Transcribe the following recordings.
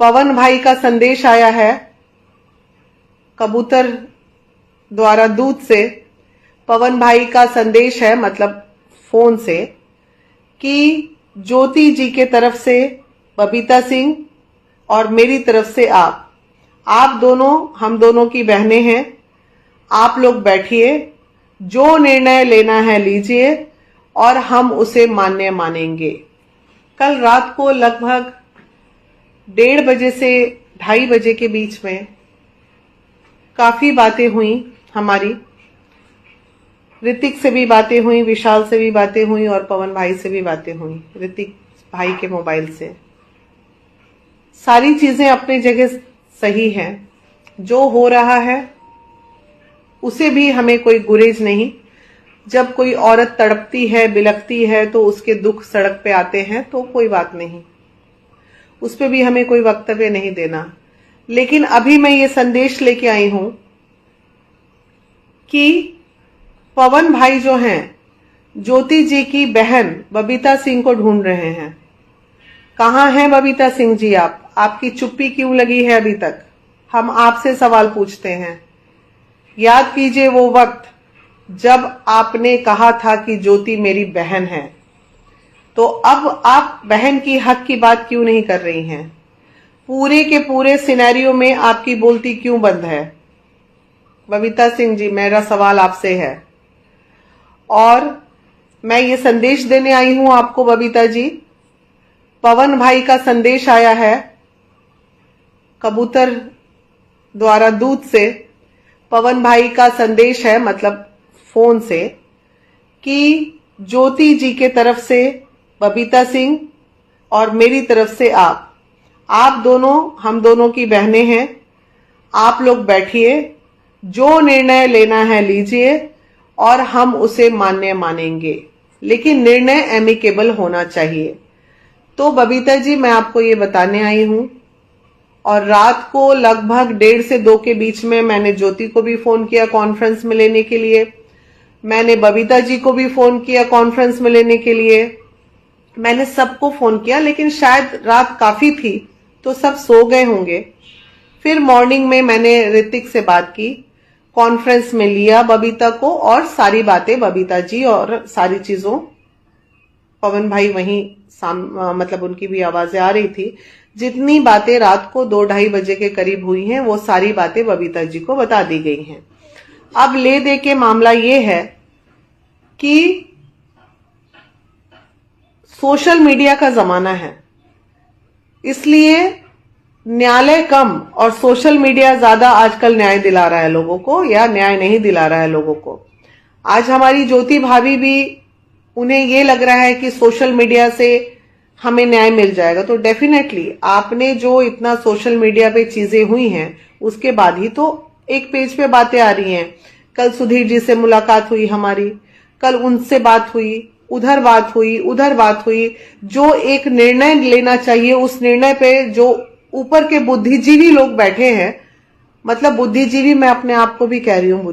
पवन भाई का संदेश आया है कबूतर द्वारा दूत से। पवन भाई का संदेश है, मतलब फोन से, कि ज्योति जी के तरफ से बबीता सिंह और मेरी तरफ से आप दोनों हम दोनों की बहनें हैं। आप लोग बैठिए, जो निर्णय लेना है लीजिए और हम उसे मान्य मानेंगे। कल रात को लगभग 1:30 बजे से 2:30 बजे के बीच में काफी बातें हुई हमारी। ऋतिक से भी बातें हुई, विशाल से भी बातें हुई और पवन भाई से भी बातें हुई, ऋतिक भाई के मोबाइल से। सारी चीजें अपनी जगह सही हैं। जो हो रहा है उसे भी हमें कोई गुरेज नहीं। जब कोई औरत तड़पती है, बिलखती है, तो उसके दुख सड़क पे आते हैं, तो कोई बात नहीं, उस पे भी हमें कोई वक्तव्य नहीं देना। लेकिन अभी मैं ये संदेश लेके आई हूं कि पवन भाई जो हैं ज्योति जी की बहन बबीता सिंह को ढूंढ रहे हैं। कहां हैं बबीता सिंह जी? आपकी चुप्पी क्यों लगी है अभी तक? हम आपसे सवाल पूछते हैं। याद कीजिए वो वक्त जब आपने कहा था कि ज्योति मेरी बहन है, तो अब आप बहन की हक की बात क्यों नहीं कर रही हैं? पूरे के पूरे सिनेरियो में आपकी बोलती क्यों बंद है? बबीता सिंह जी, मेरा सवाल आपसे है और मैं ये संदेश देने आई हूं आपको। बबीता जी, पवन भाई का संदेश आया है कबूतर द्वारा दूत से। पवन भाई का संदेश है, मतलब फोन से, कि ज्योति जी के तरफ से बबीता सिंह और मेरी तरफ से आप दोनों हम दोनों की बहनें हैं। आप लोग बैठिए, जो निर्णय लेना है लीजिए और हम उसे मान्य मानेंगे, लेकिन निर्णय एमिकेबल होना चाहिए। तो बबीता जी, मैं आपको ये बताने आई हूं और रात को लगभग 1:30 से 2 के बीच में मैंने ज्योति को भी फोन किया कॉन्फ्रेंस में लेने के लिए। मैंने बबीता जी को भी फोन किया कॉन्फ्रेंस में लेने के लिए। मैंने सबको फोन किया, लेकिन शायद रात काफी थी तो सब सो गए होंगे। फिर मॉर्निंग में मैंने ऋतिक से बात की, कॉन्फ्रेंस में लिया बबीता को और सारी बातें बबीता जी और सारी चीजों, पवन भाई वहीं मतलब उनकी भी आवाजें आ रही थी। जितनी बातें रात को 2-2:30 बजे के करीब हुई हैं, वो सारी बातें बबीता जी को बता दी गई हैं। अब ले दे के मामला ये है कि सोशल मीडिया का जमाना है, इसलिए न्यायालय कम और सोशल मीडिया ज्यादा आजकल न्याय दिला रहा है लोगों को, या न्याय नहीं दिला रहा है लोगों को। आज हमारी ज्योति भाभी भी, उन्हें ये लग रहा है कि सोशल मीडिया से हमें न्याय मिल जाएगा। तो डेफिनेटली आपने जो इतना सोशल मीडिया पे चीजें हुई हैं, उसके बाद ही तो एक पेज पे बातें आ रही हैं। कल सुधीर जी से मुलाकात हुई हमारी, कल उनसे बात हुई, उधर बात हुई, उधर बात हुई। जो एक निर्णय लेना चाहिए, उस निर्णय पे जो ऊपर के बुद्धिजीवी लोग बैठे हैं, मतलब बुद्धिजीवी, मैं अपने आप को भी कह रही हूं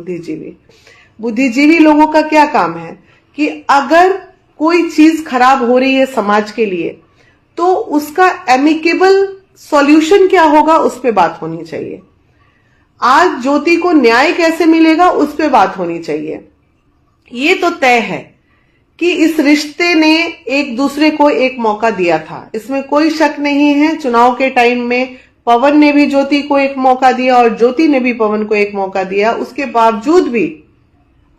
बुद्धिजीवी लोगों का क्या काम है कि अगर कोई चीज खराब हो रही है समाज के लिए, तो उसका एमिकेबल सॉल्यूशन क्या होगा, उस पे बात होनी चाहिए। आज ज्योति को न्याय कैसे मिलेगा, उस पे बात होनी चाहिए। ये तो तय है कि इस रिश्ते ने एक दूसरे को एक मौका दिया था, इसमें कोई शक नहीं है। चुनाव के टाइम में पवन ने भी ज्योति को एक मौका दिया और ज्योति ने भी पवन को एक मौका दिया। उसके बावजूद भी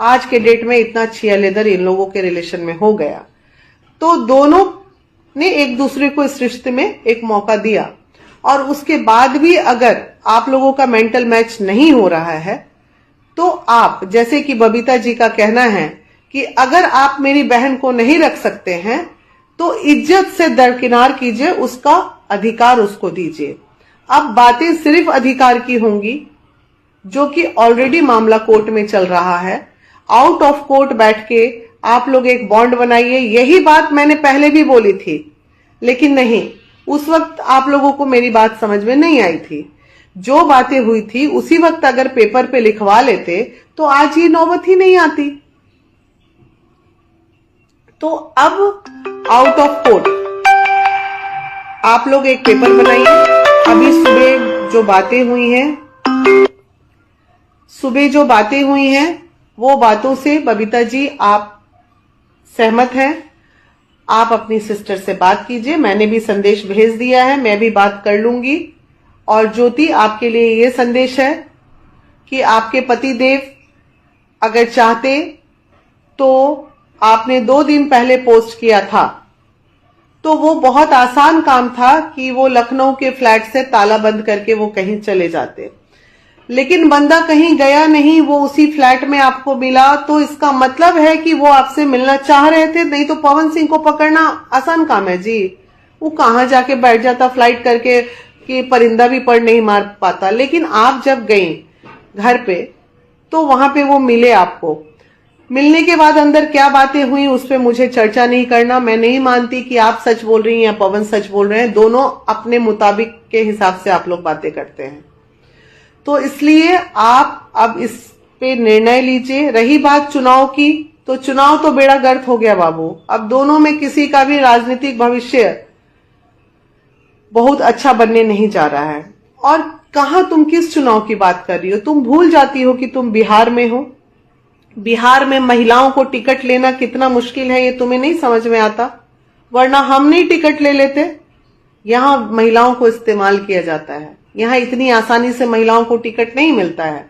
आज के डेट में इतना छिया-लेदर इन लोगों के रिलेशन में हो गया। तो दोनों ने एक दूसरे को इस रिश्ते में एक मौका दिया, और उसके बाद भी अगर आप लोगों का मेंटल मैच नहीं हो रहा है, तो आप, जैसे कि बबीता जी का कहना है कि अगर आप मेरी बहन को नहीं रख सकते हैं, तो इज्जत से दरकिनार कीजिए, उसका अधिकार उसको दीजिए। अब बातें सिर्फ अधिकार की होंगी, जो कि ऑलरेडी मामला कोर्ट में चल रहा है। आउट ऑफ कोर्ट बैठ के आप लोग एक बॉन्ड बनाइए, यही बात मैंने पहले भी बोली थी, लेकिन नहीं, उस वक्त आप लोगों को मेरी बात समझ में नहीं आई थी। जो बातें हुई थी उसी वक्त अगर पेपर पे लिखवा लेते तो आज ये नौबत ही नहीं आती। तो अब आउट ऑफ कोर्ट आप लोग एक पेपर बनाइए, अभी सुबह जो बातें हुई हैं वो बातों से बबीता जी आप सहमत हैं? आप अपनी सिस्टर से बात कीजिए, मैंने भी संदेश भेज दिया है, मैं भी बात कर लूंगी। और ज्योति, आपके लिए ये संदेश है कि आपके पति देव अगर चाहते तो आपने 2 दिन पहले पोस्ट किया था, तो वो बहुत आसान काम था कि वो लखनऊ के फ्लैट से ताला बंद करके वो कहीं चले जाते, लेकिन बंदा कहीं गया नहीं, वो उसी फ्लैट में आपको मिला, तो इसका मतलब है कि वो आपसे मिलना चाह रहे थे। नहीं तो पवन सिंह को पकड़ना आसान काम है जी, वो कहां जाके बैठ जाता फ्लाइट करके कि परिंदा भी पर नहीं मार पाता। लेकिन आप जब गई घर पे तो वहां पे वो मिले आपको। मिलने के बाद अंदर क्या बातें हुई उस पर मुझे चर्चा नहीं करना। मैं नहीं मानती कि आप सच बोल रही हैं या पवन सच बोल रहे हैं, दोनों अपने मुताबिक के हिसाब से आप लोग बातें करते हैं। तो इसलिए आप अब इस पे निर्णय लीजिए। रही बात चुनाव की, तो चुनाव तो बेड़ा गर्क हो गया बाबू। अब दोनों में किसी का भी राजनीतिक भविष्य बहुत अच्छा बनने नहीं जा रहा है। और कहां तुम किस चुनाव की बात कर रही हो? तुम भूल जाती हो कि तुम बिहार में हो। बिहार में महिलाओं को टिकट लेना कितना मुश्किल है ये तुम्हें नहीं समझ में आता, वरना हम नहीं टिकट ले लेते। यहां महिलाओं को इस्तेमाल किया जाता है, यहां इतनी आसानी से महिलाओं को टिकट नहीं मिलता है।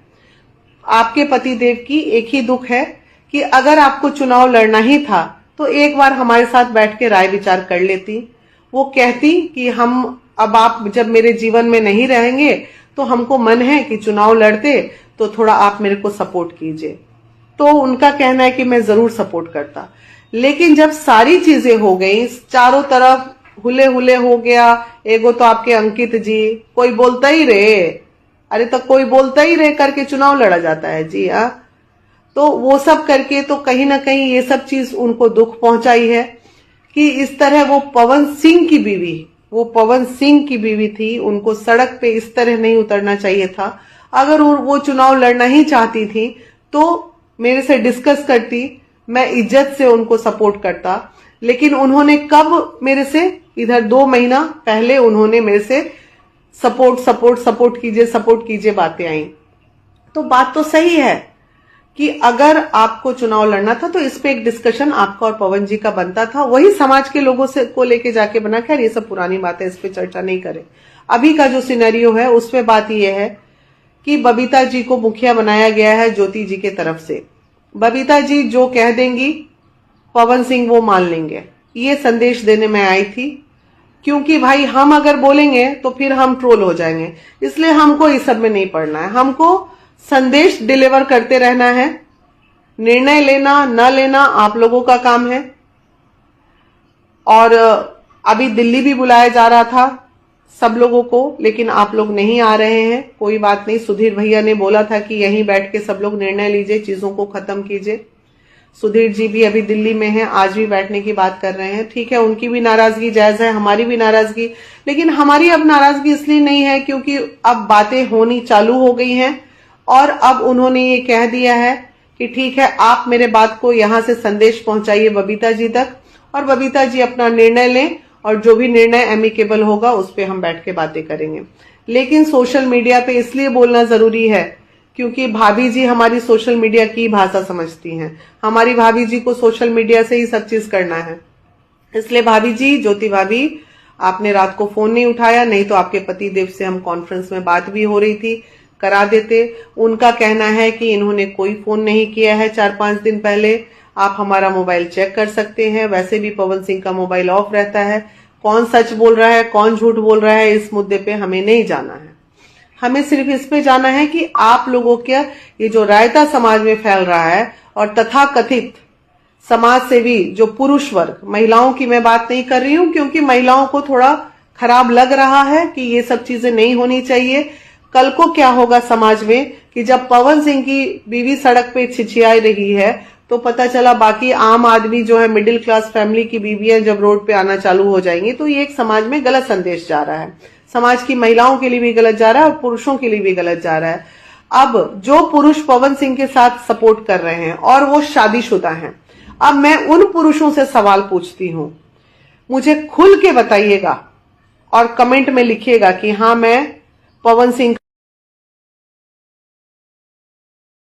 आपके पतिदेव की एक ही दुख है कि अगर आपको चुनाव लड़ना ही था तो एक बार हमारे साथ बैठ के राय विचार कर लेती। वो कहती कि अब आप जब मेरे जीवन में नहीं रहेंगे तो हमको मन है कि चुनाव लड़ते, तो थोड़ा आप मेरे को सपोर्ट कीजिए। तो उनका कहना है कि मैं जरूर सपोर्ट करता। लेकिन जब सारी चीजें हो गई, चारों तरफ हुले हुले हो गया, एगो तो आपके अंकित जी, कोई बोलता ही रहे, अरे तो कोई बोलता ही रहे करके चुनाव लड़ा जाता है जी। तो वो सब करके तो कहीं ना कहीं ये सब चीज उनको दुख पहुंचाई है कि इस तरह वो पवन सिंह की बीवी थी, उनको सड़क पे इस तरह नहीं उतरना चाहिए था। अगर वो चुनाव लड़ना ही चाहती थी तो मेरे से डिस्कस करती, मैं इज्जत से उनको सपोर्ट करता। लेकिन उन्होंने कब मेरे से, इधर 2 महीना पहले उन्होंने मेरे से सपोर्ट कीजिए बातें आई। तो बात तो सही है कि अगर आपको चुनाव लड़ना था तो इस पे एक डिस्कशन आपका और पवन जी का बनता था, वही समाज के लोगों से को लेके जाके बना। खैर ये सब पुरानी बातें, इस पे चर्चा नहीं करें। अभी का जो सिनेरियो है उस पे बात यह है कि बबीता जी को मुखिया बनाया गया है ज्योति जी के तरफ से। बबीता जी जो कह देंगी पवन सिंह वो मान लेंगे, ये संदेश देने में आई थी। क्योंकि भाई हम अगर बोलेंगे तो फिर हम ट्रोल हो जाएंगे, इसलिए हमको इस सब में नहीं पड़ना है। हमको संदेश डिलीवर करते रहना है। निर्णय लेना न लेना आप लोगों का काम है। और अभी दिल्ली भी बुलाया जा रहा था सब लोगों को, लेकिन आप लोग नहीं आ रहे हैं। कोई बात नहीं, सुधीर भैया ने बोला था कि यहीं बैठ के सब लोग निर्णय लीजिए, चीजों को खत्म कीजिए। सुधीर जी भी अभी दिल्ली में हैं, आज भी बैठने की बात कर रहे हैं। ठीक है, उनकी भी नाराजगी जायज है, हमारी भी नाराजगी। लेकिन हमारी अब नाराजगी इसलिए नहीं है क्योंकि अब बातें होनी चालू हो गई हैं और अब उन्होंने ये कह दिया है कि ठीक है, आप मेरे बात को यहां से संदेश पहुंचाइए बबीता जी तक और बबीता जी अपना निर्णय लें और जो भी निर्णय एमिकेबल होगा उस पर हम बैठ के बातें करेंगे। लेकिन सोशल मीडिया पे इसलिए बोलना जरूरी है क्योंकि भाभी जी हमारी सोशल मीडिया की भाषा समझती हैं। हमारी भाभी जी को सोशल मीडिया से ही सब चीज करना है। इसलिए भाभी जी, ज्योति भाभी, आपने रात को फोन नहीं उठाया, नहीं तो आपके पति देव से हम कॉन्फ्रेंस में बात भी हो रही थी, करा देते। उनका कहना है कि इन्होंने कोई फोन नहीं किया है 4-5 दिन पहले। आप हमारा मोबाइल चेक कर सकते हैं, वैसे भी पवन सिंह का मोबाइल ऑफ रहता है। कौन सच बोल रहा है कौन झूठ बोल रहा है इस मुद्दे पे हमें नहीं जाना है। हमें सिर्फ इस पे जाना है कि आप लोगों के ये जो रायता समाज में फैल रहा है और तथाकथित समाज सेवी जो पुरुष वर्ग, महिलाओं की मैं बात नहीं कर रही हूं क्योंकि महिलाओं को थोड़ा खराब लग रहा है कि ये सब चीजें नहीं होनी चाहिए। कल को क्या होगा समाज में कि जब पवन सिंह की बीवी सड़क पे छिछियाई रही है तो पता चला बाकी आम आदमी जो है, मिडिल क्लास फैमिली की बीवियां जब रोड पे आना चालू हो जाएंगी, तो ये एक समाज में गलत संदेश जा रहा है। समाज की महिलाओं के लिए भी गलत जा रहा है और पुरुषों के लिए भी गलत जा रहा है। अब जो पुरुष पवन सिंह के साथ सपोर्ट कर रहे हैं और वो शादीशुदा हैं, अब मैं उन पुरुषों से सवाल पूछती हूं, मुझे खुल के बताइएगा और कमेंट में लिखिएगा कि हाँ, मैं पवन सिंह